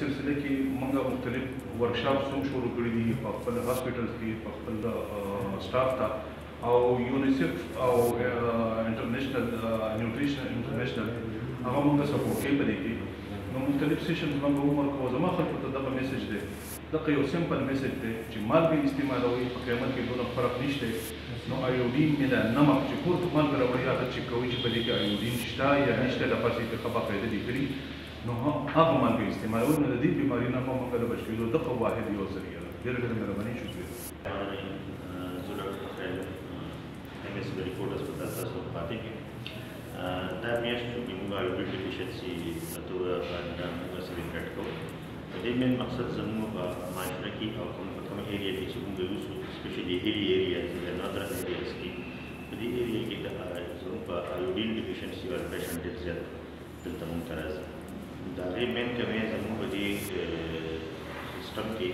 سلسله کې موږ مختلف ورکشاپس هم شروع کړي دي په خپل هاسپټلز کې په خپل سټاف ته او یونیسف او انټرنیشنل نیوټریشن انټرنیشنل هغه موږ سپورټ کوي په دې کې نو مختلف سیشنز موږ ورکوو زما خلکو ته دغه میسج دی دغه یو سمپل میسج دی چې مالګې استعمالوي په قیمت کې دونه فرق نشته نو ایودین یا نمک چې کور ته مالګه راوړي هغه چیک کوي چې په دې کې ایودین شته یا نشته د پاسې په خبره پیدا دي کړي نو هغه مالګې استعمالول نو د دې بیمارۍ نه هم موږ له بچ کېدو دغه واحد یو ذریعه ده ډېره ډېره مهرباني شکریه MS report hospital تاسو پاتې کې دا میاشت چې موږ ایوډین ډیفیشنسي توګه باندې موږ سلیبریټ کوو د دې مین مقصد زموږ په معاشره کې او کوم ایریا کې چې موږ یوسو سپیشلی هیلی ایریاز د نادر ایریاز کې په دې ایریا کې د زموږ په ایوډین ډیفیشنسي ور پیشنټ ډېر زیات دلته موږ ته راځي دا غي مین کمی زموږ په دې سیستم کې